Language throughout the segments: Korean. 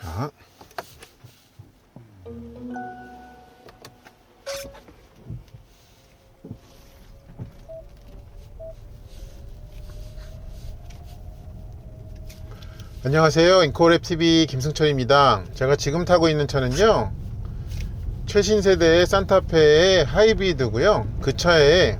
자, 안녕하세요. 인코랩TV 김승철입니다. 제가 지금 타고 있는 차는요, 최신 세대의 산타페의 하이브리드고요. 그 차에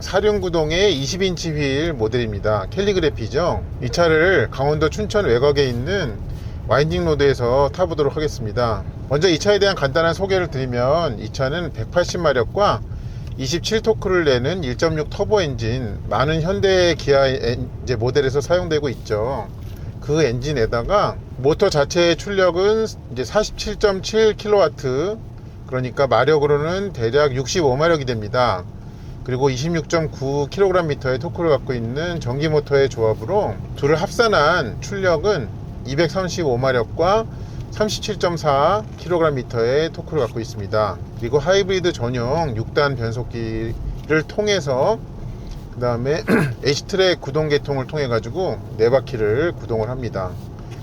사륜구동의 20인치 휠 모델입니다. 캘리그래피죠. 이 차를 강원도 춘천 외곽에 있는 와인딩 로드에서 타보도록 하겠습니다. 먼저 이 차에 대한 간단한 소개를 드리면, 이 차는 180마력과 27토크를 내는 1.6 터보 엔진, 많은 현대 기아 이제 모델에서 사용되고 있죠. 그 엔진에다가 모터 자체의 출력은 이제 47.7kW, 그러니까 마력으로는 대략 65마력이 됩니다. 그리고 26.9kgm의 토크를 갖고 있는 전기 모터의 조합으로 둘을 합산한 출력은 235마력과 37.4kgm의 토크를 갖고 있습니다. 그리고 하이브리드 전용 6단 변속기를 통해서 그 다음에 H트랙 구동 계통을 통해 가지고 4바퀴를 구동을 합니다.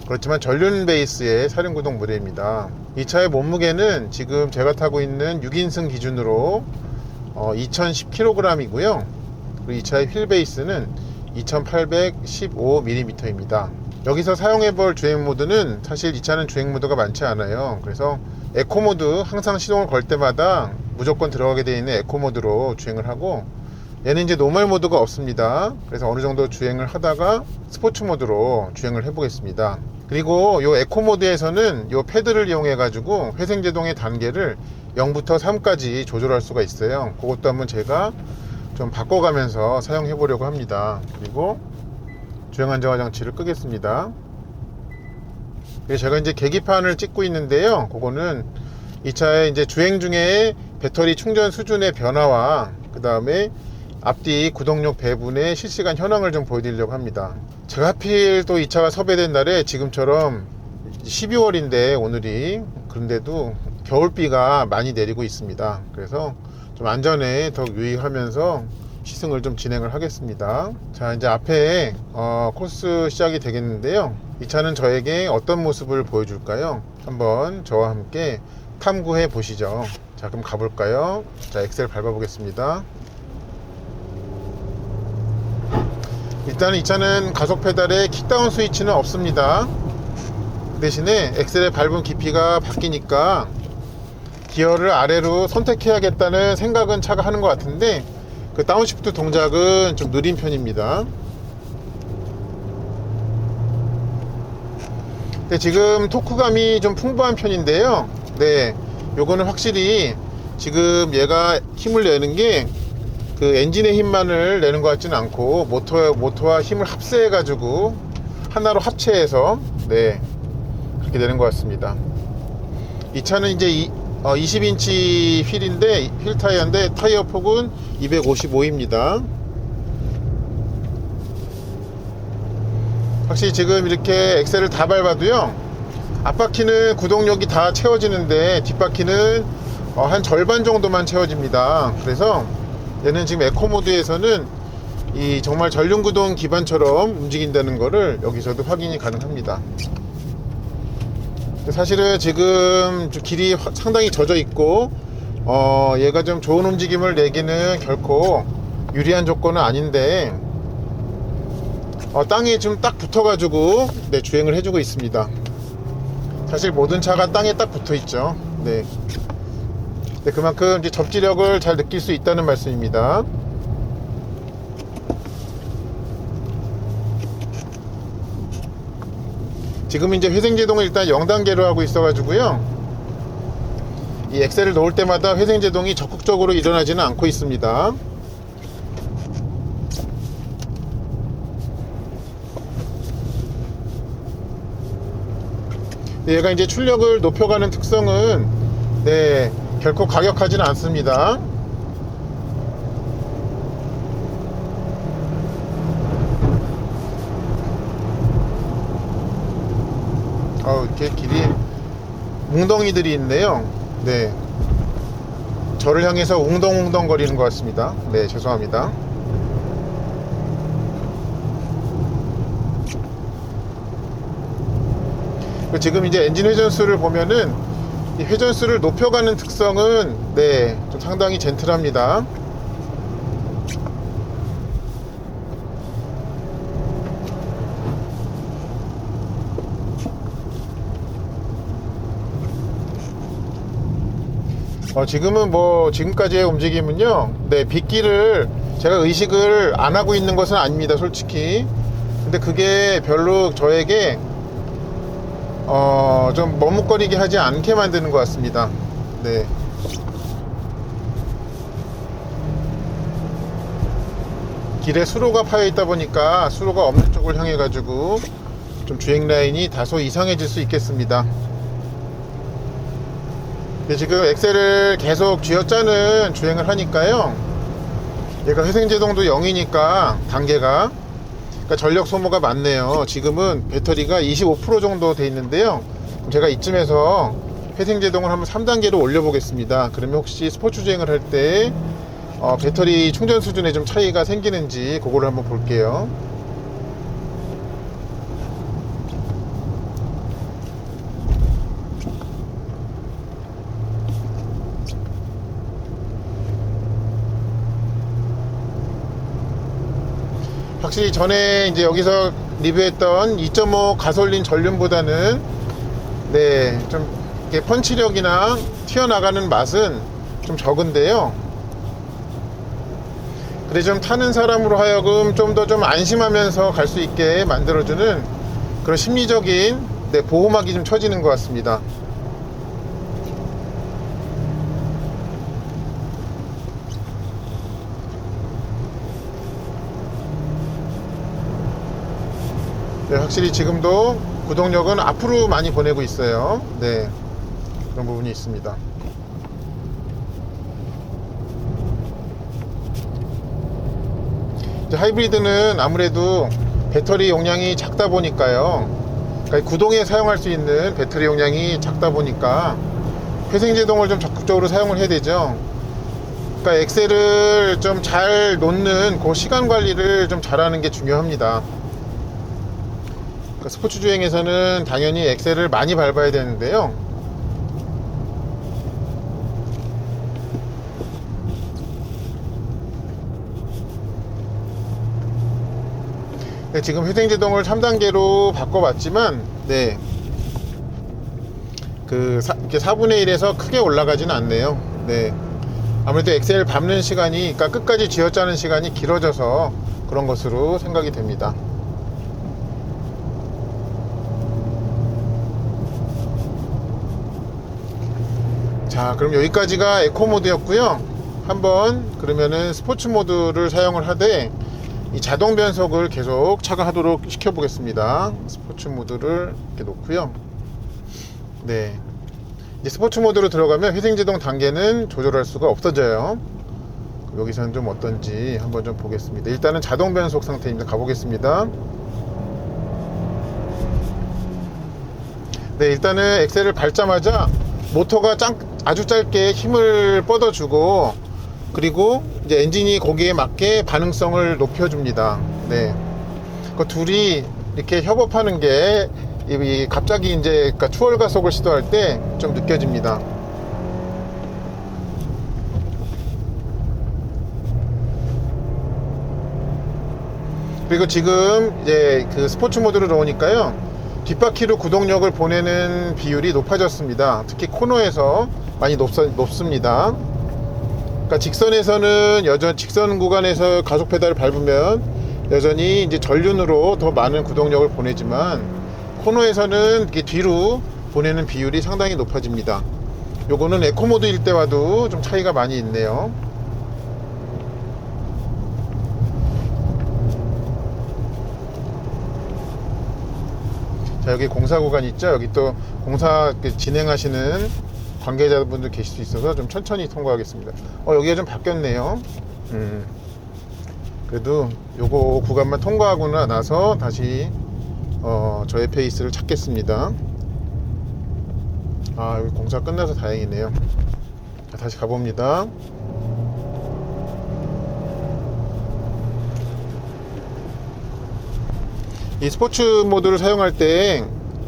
그렇지만 전륜 베이스의 사륜 구동 모델입니다. 이 차의 몸무게는 지금 제가 타고 있는 6인승 기준으로 2010kg이고요. 그리고 이 차의 휠 베이스는 2815mm입니다. 여기서 사용해 볼 주행 모드는, 사실 이 차는 주행 모드가 많지 않아요. 그래서 에코 모드, 항상 시동을 걸 때마다 무조건 들어가게 되어 있는 에코 모드로 주행을 하고, 얘는 이제 노멀 모드가 없습니다. 그래서 어느 정도 주행을 하다가 스포츠 모드로 주행을 해 보겠습니다. 그리고 요 에코 모드에서는 요 패드를 이용해 가지고 회생제동의 단계를 0부터 3까지 조절할 수가 있어요. 그것도 한번 제가 좀 바꿔가면서 사용해 보려고 합니다. 그리고 주행 안정화 장치를 끄겠습니다. 그리고 제가 이제 계기판을 찍고 있는데요, 그거는 이 차의 이제 주행 중에 배터리 충전 수준의 변화와 그 다음에 앞뒤 구동력 배분의 실시간 현황을 좀 보여드리려고 합니다. 제가 하필 또 이 차가 섭외된 날에 지금처럼 12월인데 오늘이, 그런데도 겨울비가 많이 내리고 있습니다. 그래서 좀 안전에 더 유의하면서 시승을 좀 진행을 하겠습니다. 자, 이제 앞에 코스 시작이 되겠는데요, 이 차는 저에게 어떤 모습을 보여줄까요? 한번 저와 함께 탐구해 보시죠. 자, 그럼 가볼까요? 자, 엑셀 밟아 보겠습니다. 일단은 이 차는 가속 페달에 킥다운 스위치는 없습니다. 그 대신에 엑셀의 밟은 깊이가 바뀌니까 기어를 아래로 선택해야겠다는 생각은 차가 하는 것 같은데, 그 다운시프트 동작은 좀 느린 편입니다. 근데 지금 토크감이 좀 풍부한 편인데요, 네, 요거는 확실히 지금 얘가 힘을 내는 게 그 엔진의 힘만을 내는 것 같지는 않고 모터와 힘을 합세해 가지고 하나로 합체해서, 네, 그렇게 되는 것 같습니다. 이 차는 이제 20인치 휠인데, 휠 타이어인데 타이어 폭은 255입니다. 확실히 지금 이렇게 엑셀을 다 밟아도요, 앞바퀴는 구동력이 다 채워지는데 뒷바퀴는 한 절반 정도만 채워집니다. 그래서 얘는 지금 에코 모드에서는 이 정말 전륜구동 기반처럼 움직인다는 거를 여기서도 확인이 가능합니다. 사실은 지금 길이 상당히 젖어 있고 얘가 좀 좋은 움직임을 내기는 결코 유리한 조건은 아닌데, 땅에 좀 딱 붙어 가지고, 네, 주행을 해주고 있습니다. 사실 모든 차가 땅에 딱 붙어 있죠. 네. 네, 그만큼 이제 접지력을 잘 느낄 수 있다는 말씀입니다. 지금 이제 회생제동을 일단 0단계로 하고 있어 가지고요, 이 엑셀을 놓을 때마다 회생제동이 적극적으로 일어나지는 않고 있습니다. 얘가 이제 출력을 높여가는 특성은, 네, 결코 과격하지는 않습니다. 이렇게 길이 웅덩이들이 있네요. 네, 저를 향해서 웅덩웅덩 거리는 것 같습니다. 네, 죄송합니다. 지금 이제 엔진 회전수를 보면은 이 회전수를 높여가는 특성은 네, 좀 상당히 젠틀합니다. 지금은 뭐 지금까지의 움직임은요, 네, 빗길을 제가 의식을 안 하고 있는 것은 아닙니다, 솔직히. 근데 그게 별로 저에게 좀 머뭇거리게 하지 않게 만드는 것 같습니다. 네. 길에 수로가 파여 있다 보니까 수로가 없는 쪽을 향해 가지고 좀 주행 라인이 다소 이상해질 수 있겠습니다. 지금 엑셀을 계속 쥐어짜는 주행을 하니까요, 얘가 회생제동도 0이니까 단계가, 그러니까 전력 소모가 많네요. 지금은 배터리가 25% 정도 돼 있는데요, 제가 이쯤에서 회생제동을 한번 3단계로 올려 보겠습니다. 그러면 혹시 스포츠 주행을 할 때 배터리 충전 수준에 좀 차이가 생기는지 그거를 한번 볼게요. 확실히 전에 이제 여기서 리뷰했던 2.5 가솔린 전륜보다는 네, 좀 이렇게 펀치력이나 튀어나가는 맛은 좀 적은데요, 그래 좀 타는 사람으로 하여금 좀 더 좀 안심하면서 갈 수 있게 만들어주는 그런 심리적인 네, 보호막이 좀 쳐지는 것 같습니다. 네, 확실히 지금도 구동력은 앞으로 많이 보내고 있어요. 네, 그런 부분이 있습니다. 이제 하이브리드는 아무래도 배터리 용량이 작다 보니까요, 그러니까 구동에 사용할 수 있는 배터리 용량이 작다 보니까 회생제동을 좀 적극적으로 사용을 해야 되죠. 그러니까 엑셀을 좀 잘 놓는 그 시간 관리를 좀 잘하는 게 중요합니다. 스포츠 주행에서는 당연히 엑셀을 많이 밟아야 되는데요, 네, 지금 회생제동을 3단계로 바꿔봤지만 네, 이렇게 4분의 1에서 크게 올라가지는 않네요. 네, 아무래도 엑셀 밟는 시간이, 그러니까 끝까지 쥐어짜는 시간이 길어져서 그런 것으로 생각이 됩니다. 자, 그럼 여기까지가 에코 모드였고요. 한번 그러면은 스포츠 모드를 사용을 하되 이 자동 변속을 계속 차가하도록 시켜 보겠습니다. 스포츠 모드를 이렇게 놓고요. 네, 이제 스포츠 모드로 들어가면 회생제동 단계는 조절할 수가 없어져요. 여기서는 좀 어떤지 한번 좀 보겠습니다. 일단은 자동 변속 상태입니다. 가보겠습니다. 네, 일단은 엑셀을 밟자마자 모터가 아주 짧게 힘을 뻗어주고, 그리고 이제 엔진이 거기에 맞게 반응성을 높여줍니다. 네, 그 둘이 이렇게 협업하는 게 갑자기 이제 그러니까 추월 가속을 시도할 때 좀 느껴집니다. 그리고 지금 이제 그 스포츠 모드로 넣으니까요, 뒷바퀴로 구동력을 보내는 비율이 높아졌습니다. 특히 코너에서 많이 높습니다. 그러니까 직선에서는 직선 구간에서 가속 페달을 밟으면 여전히 이제 전륜으로 더 많은 구동력을 보내지만, 코너에서는 이렇게 뒤로 보내는 비율이 상당히 높아집니다. 요거는 에코 모드일 때와도 좀 차이가 많이 있네요. 자, 여기 공사 구간 있죠? 여기 또 공사 진행하시는 관계자분들 계실 수 있어서 좀 천천히 통과하겠습니다. 여기가 좀 바뀌었네요. 그래도 요거 구간만 통과하고 나서 다시 저의 페이스를 찾겠습니다. 여기 공사 끝나서 다행이네요. 자, 다시 가봅니다. 이 스포츠 모드를 사용할 때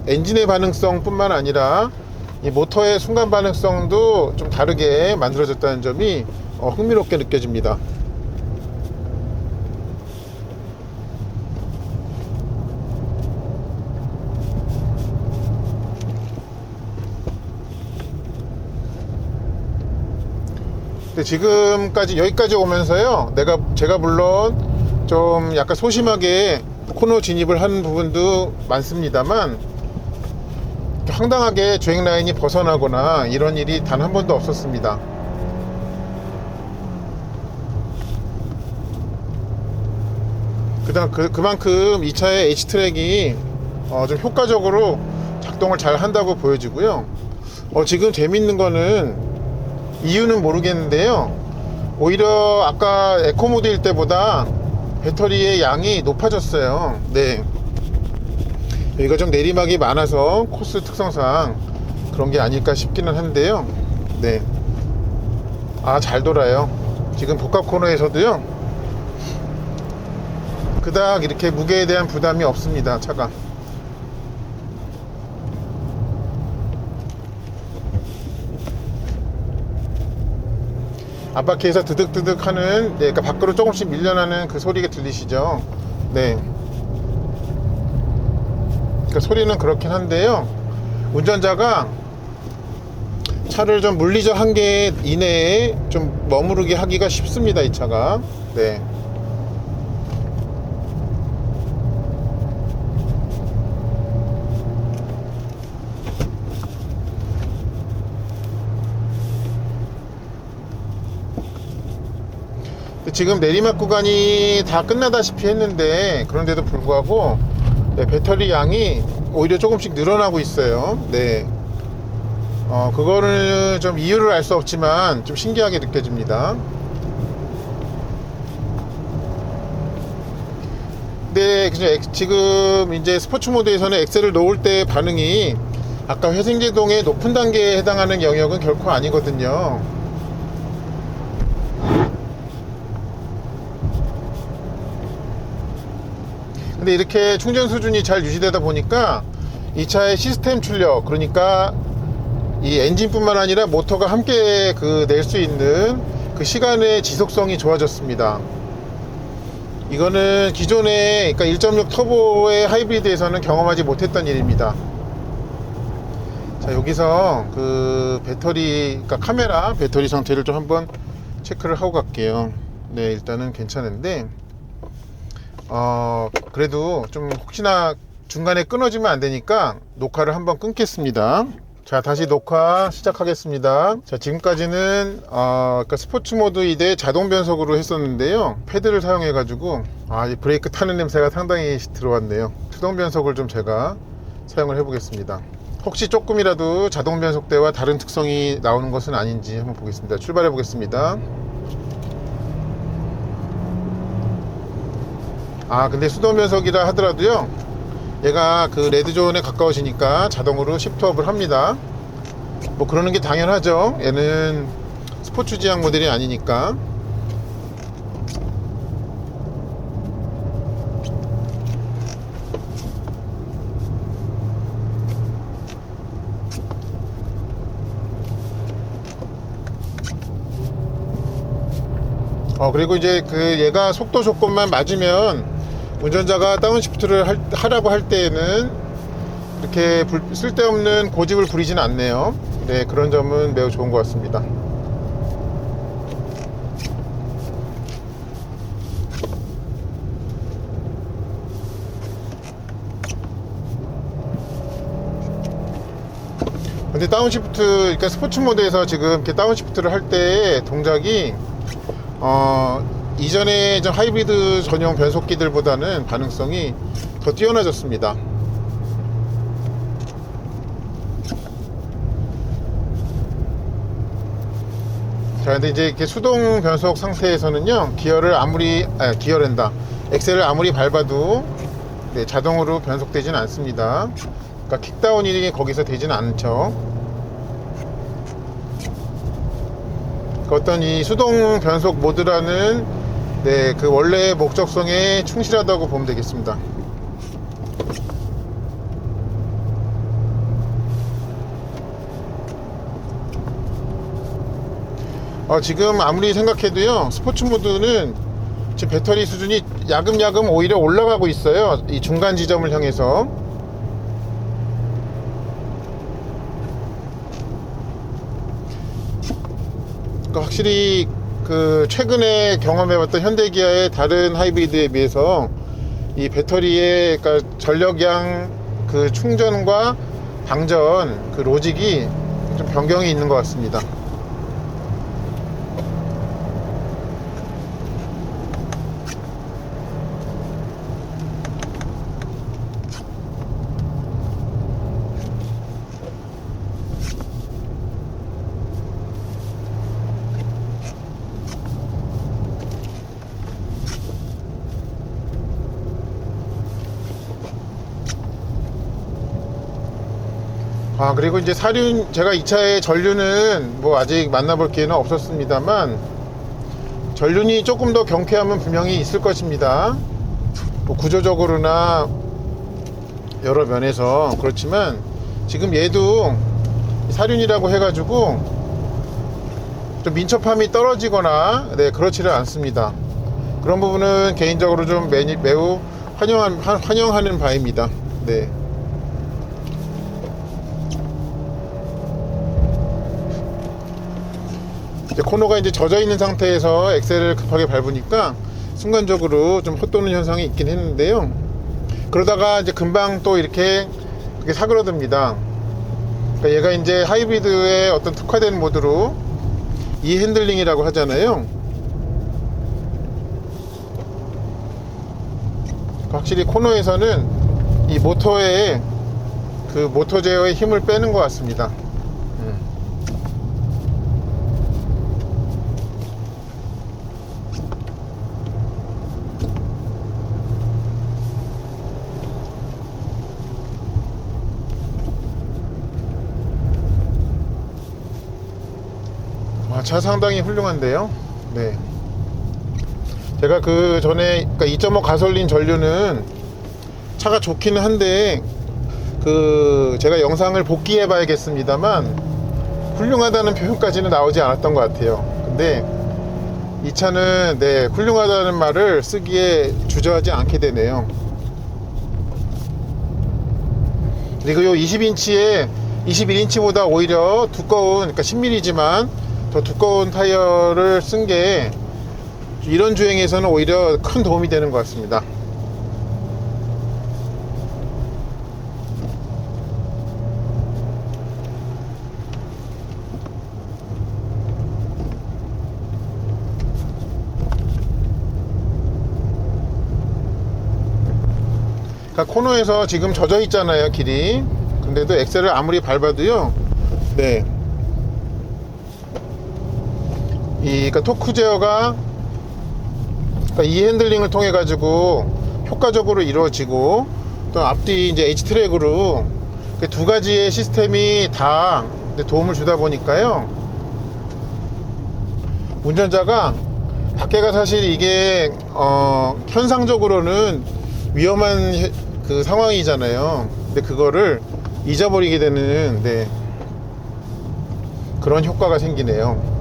엔진의 반응성 뿐만 아니라 이 모터의 순간 반응성도 좀 다르게 만들어졌다는 점이 흥미롭게 느껴집니다. 근데 지금까지 여기까지 오면서요, 제가 물론 좀 약간 소심하게 코너 진입을 하는 부분도 많습니다만 황당하게 주행 라인이 벗어나거나 이런 일이 단 한 번도 없었습니다. 그만큼 이 차의 H트랙이 좀 효과적으로 작동을 잘 한다고 보여지고요. 지금 재밌는 거는 이유는 모르겠는데요, 오히려 아까 에코모드일 때보다 배터리의 양이 높아졌어요. 네, 여기가 좀 내리막이 많아서 코스 특성상 그런 게 아닐까 싶기는 한데요. 네, 잘 돌아요. 지금 복합 코너에서도요, 그닥 이렇게 무게에 대한 부담이 없습니다, 차가. 앞바퀴에서 드득드득 하는, 그러니까 밖으로 조금씩 밀려나는 그 소리가 들리시죠? 네, 그 소리는 그렇긴 한데요, 운전자가 차를 좀 물리적 한계 이내에 좀 머무르게 하기가 쉽습니다, 이 차가. 네. 지금 내리막 구간이 다 끝나다시피 했는데, 그런데도 불구하고 배터리 양이 오히려 조금씩 늘어나고 있어요. 네, 그거는 좀 이유를 알 수 없지만 좀 신기하게 느껴집니다. 근데 지금 이제 스포츠 모드에서는 엑셀을 놓을 때 반응이 아까 회생제동의 높은 단계에 해당하는 영역은 결코 아니거든요. 근데 이렇게 충전 수준이 잘 유지되다 보니까 이 차의 시스템 출력, 그러니까 이 엔진뿐만 아니라 모터가 함께 낼 수 있는 그 시간의 지속성이 좋아졌습니다. 이거는 기존의, 그러니까 1.6 터보의 하이브리드에서는 경험하지 못했던 일입니다. 자, 여기서 그 배터리, 그러니까 카메라 배터리 상태를 좀 한번 체크를 하고 갈게요. 네, 일단은 괜찮은데 그래도 좀 혹시나 중간에 끊어지면 안 되니까 녹화를 한번 끊겠습니다. 자, 다시 녹화 시작하겠습니다. 자, 지금까지는 그러니까 스포츠 모드 2대 자동 변속으로 했었는데요, 패드를 사용해 가지고 이 브레이크 타는 냄새가 상당히 들어왔네요. 수동 변속을 좀 제가 사용을 해 보겠습니다. 혹시 조금이라도 자동 변속대와 다른 특성이 나오는 것은 아닌지 한번 보겠습니다. 출발해 보겠습니다. 근데 수동 변속이라 하더라도요, 얘가 그 레드존에 가까워지니까 자동으로 시프트업을 합니다. 뭐 그러는 게 당연하죠. 얘는 스포츠 지향 모델이 아니니까. 그리고 이제 얘가 속도 조건만 맞으면 운전자가 다운시프트를 하라고 할 때에는 이렇게 쓸데없는 고집을 부리지는 않네요. 네, 그런 점은 매우 좋은 것 같습니다. 근데 다운시프트, 그러니까 스포츠 모드에서 지금 이렇게 다운시프트를 할 때 동작이 이전에 좀 하이브리드 전용 변속기들보다는 반응성이 더 뛰어나졌습니다. 자, 근데 이제 이렇게 수동 변속 상태에서는요, 기어랜다. 엑셀을 아무리 밟아도 자동으로 변속되지는 않습니다. 그러니까 킥다운이 거기서 되지는 않죠. 어떤 이 수동 변속 모드라는 그 원래의 목적성에 충실하다고 보면 되겠습니다. 지금 아무리 생각해도요, 스포츠 모드는 지금 배터리 수준이 야금야금 오히려 올라가고 있어요. 이 중간 지점을 향해서. 그러니까 확실히 그 최근에 경험해봤던 현대기아의 다른 하이브리드에 비해서 이 배터리의, 그러니까 전력량 그 충전과 방전 그 로직이 좀 변경이 있는 것 같습니다. 그리고 이제 사륜, 제가 이 차의 전륜은 뭐 아직 만나볼 기회는 없었습니다만, 전륜이 조금 더 경쾌함은 분명히 있을 것입니다. 뭐 구조적으로나 여러 면에서. 그렇지만 지금 얘도 사륜이라고 해가지고 좀 민첩함이 떨어지거나 그렇지는 않습니다. 그런 부분은 개인적으로 좀 매우 환영하는 바입니다. 네. 코너가 이제 젖어 있는 상태에서 엑셀을 급하게 밟으니까 순간적으로 좀 헛도는 현상이 있긴 했는데요. 그러다가 이제 금방 또 이렇게 그게 사그러듭니다. 그러니까 얘가 이제 하이브리드의 어떤 특화된 모드로 이 핸들링이라고 하잖아요. 확실히 코너에서는 이 모터의 그 모터 제어의 힘을 빼는 것 같습니다. 차 상당히 훌륭한데요. 네. 제가 그 전에, 그러니까 2.5 가솔린 전류는 차가 좋기는 한데, 제가 영상을 복귀해 봐야겠습니다만, 훌륭하다는 표현까지는 나오지 않았던 것 같아요. 근데 이 차는 훌륭하다는 말을 쓰기에 주저하지 않게 되네요. 그리고 요 20인치에 21인치보다 오히려 두꺼운, 그러니까 10mm지만 더 두꺼운 타이어를 쓴 게 이런 주행에서는 오히려 큰 도움이 되는 것 같습니다. 그러니까 코너에서 지금 젖어 있잖아요, 길이. 근데도 엑셀을 아무리 밟아도요, 그러니까 토크 제어가, 그러니까 이 핸들링을 통해 가지고 효과적으로 이루어지고, 또 앞뒤 이제 H 트랙으로 그 두 가지의 시스템이 다 도움을 주다 보니까요, 운전자가 밖에가 사실 이게 현상적으로는 위험한 그 상황이잖아요. 근데 그거를 잊어버리게 되는 그런 효과가 생기네요.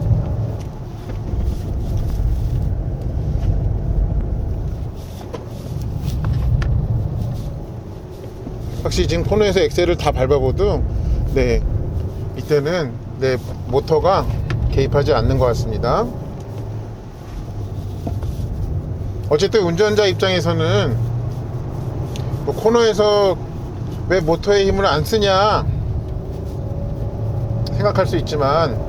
확실히 지금 코너에서 엑셀을 다 밟아봐도 이때는 모터가 개입하지 않는 것 같습니다. 어쨌든 운전자 입장에서는 뭐 코너에서 왜 모터의 힘을 안 쓰냐 생각할 수 있지만,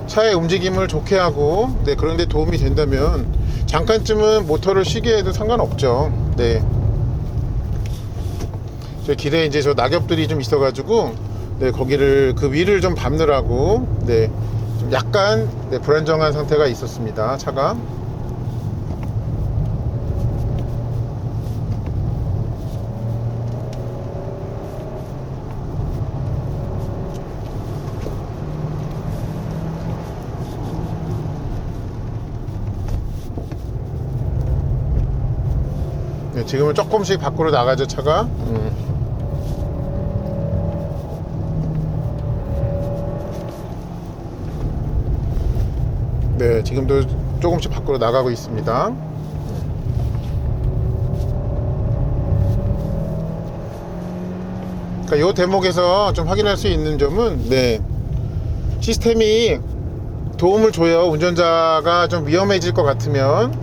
차의 움직임을 좋게 하고 그런데 도움이 된다면 잠깐쯤은 모터를 쉬게 해도 상관없죠. 저 길에 이제 저 낙엽들이 좀 있어가지고 거기를 그 위를 좀 밟느라고 좀 약간 불안정한 상태가 있었습니다, 차가. 지금은 조금씩 밖으로 나가죠, 차가. 네, 지금도 조금씩 밖으로 나가고 있습니다. 그러니까 이 대목에서 좀 확인할 수 있는 점은, 네, 시스템이 도움을 줘요. 운전자가 좀 위험해질 것 같으면.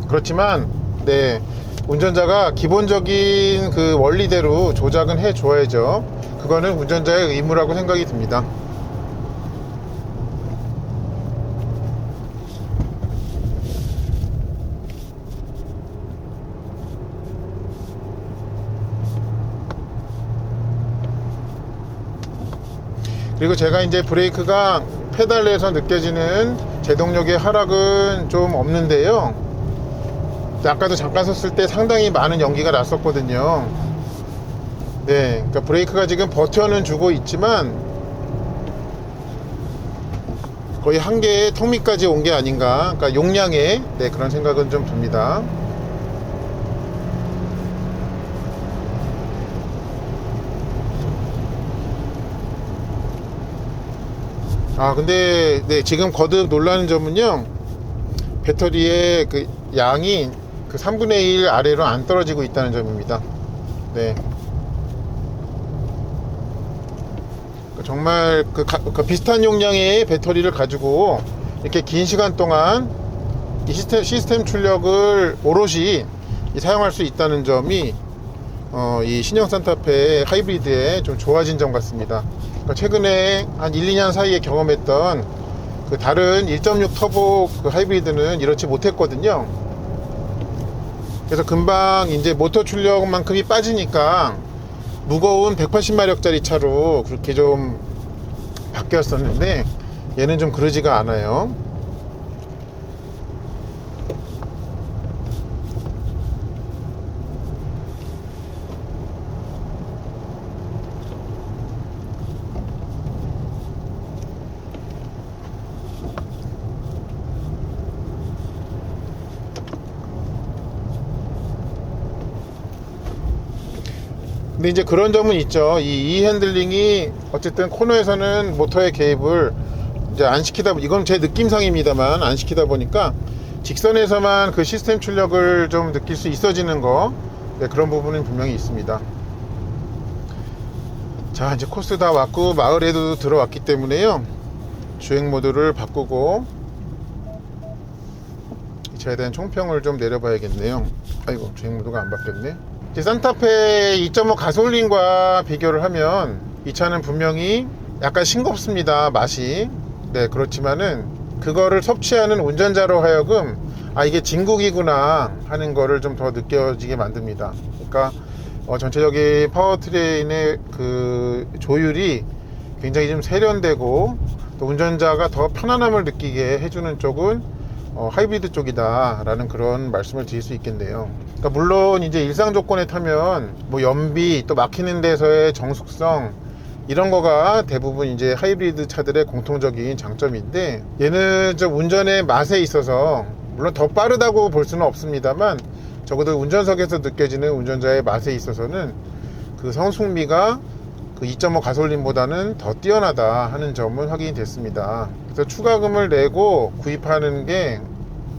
그렇지만 네, 운전자가 기본적인 그 원리대로 조작은 해 줘야죠. 그거는 운전자의 의무라고 생각이 듭니다. 그리고 제가 이제 브레이크가 페달에서 느껴지는 제동력의 하락은 좀 없는데요, 아까도 잠깐 섰을 때 상당히 많은 연기가 났었거든요. 네, 그러니까 브레이크가 지금 버텨는 주고 있지만 거의 한계의 턱밑까지 온 게 아닌가, 그러니까 용량에, 네, 그런 생각은 좀 듭니다. 근데 네, 지금 거듭 놀라는 점은요, 배터리의 그 양이 그 3분의 1 아래로 안 떨어지고 있다는 점입니다. 네, 정말 그 비슷한 용량의 배터리를 가지고 이렇게 긴 시간 동안 이 시스템 출력을 오롯이 사용할 수 있다는 점이 이 신형 산타페 하이브리드의 좀 좋아진 점 같습니다. 그러니까 최근에 한 1, 2년 사이에 경험했던 그 다른 1.6 터보 그 하이브리드는 이렇지 못했거든요. 그래서 금방 이제 모터 출력만큼이 빠지니까 무거운 180마력짜리 차로 그렇게 좀 바뀌었었는데, 얘는 좀 그러지가 않아요. 근데 이제 그런 점은 있죠. 이 핸들링이 어쨌든 코너에서는 모터의 개입을 이제 안 시키다, 이건 제 느낌상입니다만, 안 시키다 보니까 직선에서만 그 시스템 출력을 좀 느낄 수 있어지는 거, 네, 그런 부분은 분명히 있습니다. 자, 이제 코스 다 왔고 마을에도 들어왔기 때문에요, 주행 모드를 바꾸고 이 차에 대한 총평을 좀 내려봐야겠네요. 아이고, 주행 모드가 안 바뀌었네. 산타페 2.5 가솔린과 비교를 하면 이 차는 분명히 약간 싱겁습니다, 맛이. 네, 그렇지만은 그거를 섭취하는 운전자로 하여금 이게 진국이구나 하는 거를 좀 더 느껴지게 만듭니다. 그러니까 전체적인 파워트레인의 그 조율이 굉장히 좀 세련되고, 또 운전자가 더 편안함을 느끼게 해주는 쪽은 하이브리드 쪽이다 라는 그런 말씀을 드릴 수 있겠네요. 그러니까 물론 이제 일상 조건에 타면 뭐 연비, 또 막히는 데서의 정숙성, 이런 거가 대부분 이제 하이브리드 차들의 공통적인 장점인데, 얘는 좀 운전의 맛에 있어서 물론 더 빠르다고 볼 수는 없습니다만, 적어도 운전석에서 느껴지는 운전자의 맛에 있어서는 그 성숙미가 그 2.5 가솔린보다는 더 뛰어나다 하는 점은 확인이 됐습니다. 그래서 추가금을 내고 구입하는 게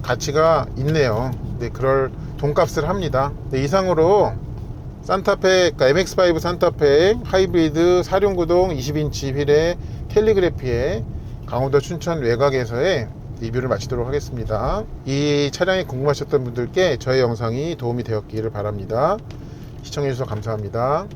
가치가 있네요. 네, 그럴 돈값을 합니다. 네, 이상으로 산타페, 그러니까 MX-5 산타페 하이브리드 4륜구동 20인치 휠의 캘리그래피의 강원도 춘천 외곽에서의 리뷰를 마치도록 하겠습니다. 이 차량이 궁금하셨던 분들께 저의 영상이 도움이 되었기를 바랍니다. 시청해주셔서 감사합니다.